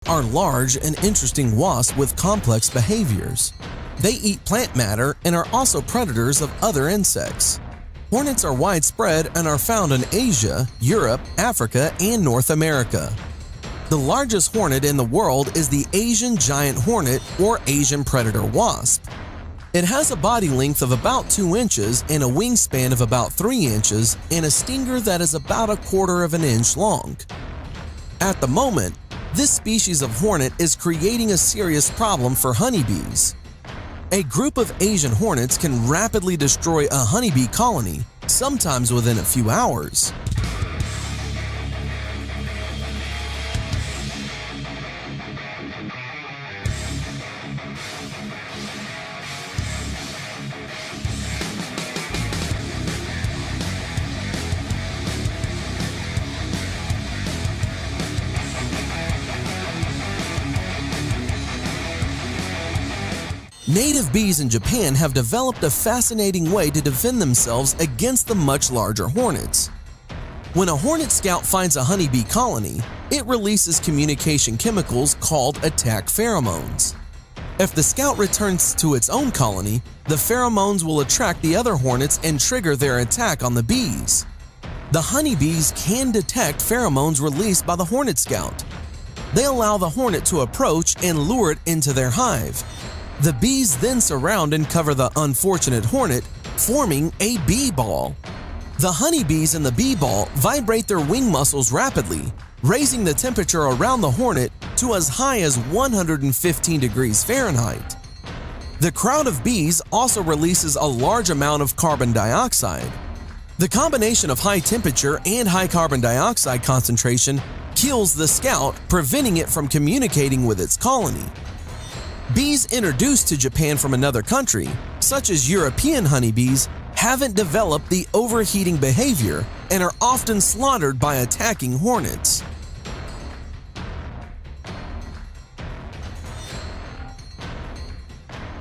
Are large and interesting wasps with complex behaviors. They eat plant matter and are also predators of other insects. Hornets are widespread and are found in Asia, Europe, Africa, and North America. The largest hornet in the world is the Asian giant hornet or Asian predator wasp. It has a body length of about 2 inches and a wingspan of about 3 inches and a stinger that is about 1/4 of an inch long. At the moment, this species of hornet is creating a serious problem for honeybees. A group of Asian hornets can rapidly destroy a honeybee colony, sometimes within a few hours. Native bees in Japan have developed a fascinating way to defend themselves against the much larger hornets. When a hornet scout finds a honeybee colony, it releases communication chemicals called attack pheromones. If the scout returns to its own colony, the pheromones will attract the other hornets and trigger their attack on the bees. The honeybees can detect pheromones released by the hornet scout. They allow the hornet to approach and lure it into their hive. The bees then surround and cover the unfortunate hornet, forming a bee ball. The honeybees in the bee ball vibrate their wing muscles rapidly, raising the temperature around the hornet to as high as 115 degrees Fahrenheit. The crowd of bees also releases a large amount of carbon dioxide. The combination of high temperature and high carbon dioxide concentration kills the scout, preventing it from communicating with its colony. Bees introduced to Japan from another country, such as European honeybees, haven't developed the overheating behavior and are often slaughtered by attacking hornets.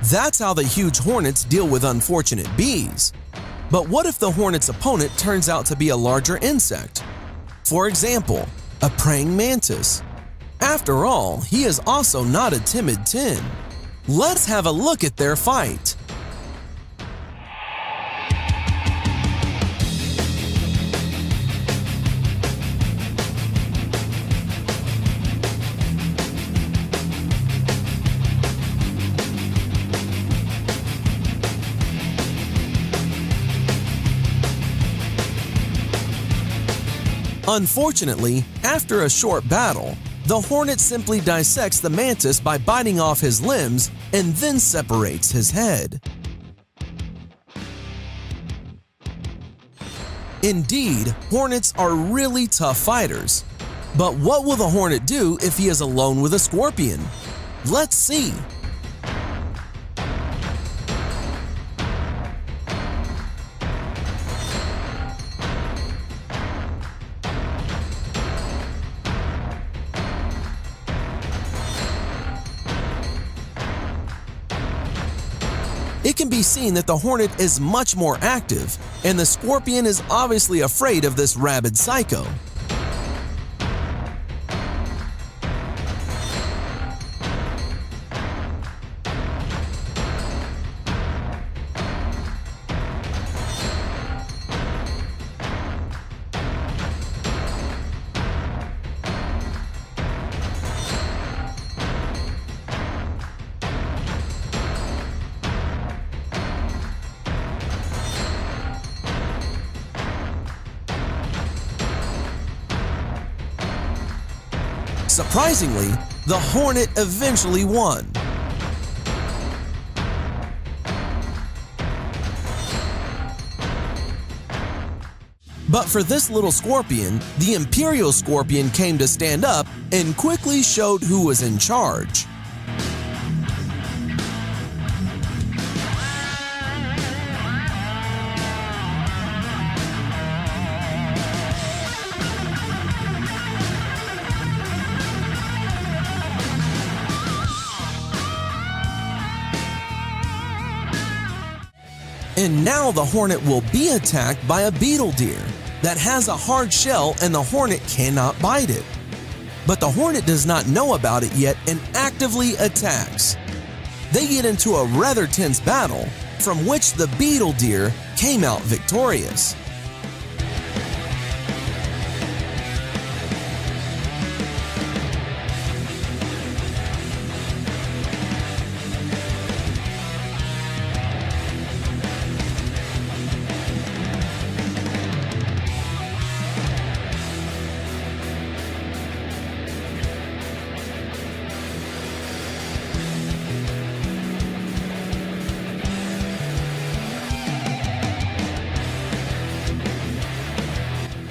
That's how the huge hornets deal with unfortunate bees. But what if the hornet's opponent turns out to be a larger insect? For example, a praying mantis. After all, he is also not a timid tin. Let's have a look at their fight. Unfortunately, after a short battle, the hornet simply dissects the mantis by biting off his limbs and then separates his head. Indeed, hornets are really tough fighters. But what will the hornet do if he is alone with a scorpion? Let's see. It can be seen that the hornet is much more active, and the scorpion is obviously afraid of this rabid psycho. Surprisingly, the hornet eventually won. But for this little scorpion, the imperial scorpion came to stand up and quickly showed who was in charge. And now the hornet will be attacked by a beetle deer that has a hard shell and the hornet cannot bite it. But the hornet does not know about it yet and actively attacks. They get into a rather tense battle, from which the beetle deer came out victorious.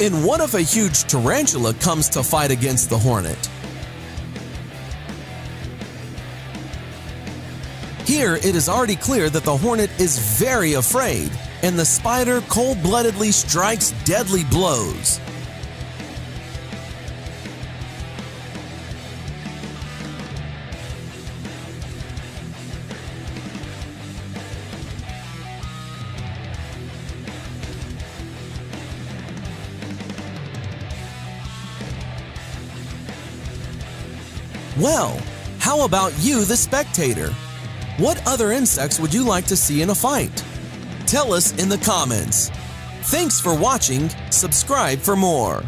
And what if a huge tarantula comes to fight against the hornet? Here, it is already clear that the hornet is very afraid, and the spider cold-bloodedly strikes deadly blows. Well, how about you, the spectator? What other insects would you like to see in a fight? Tell us in the comments. Thanks for watching. Subscribe for more.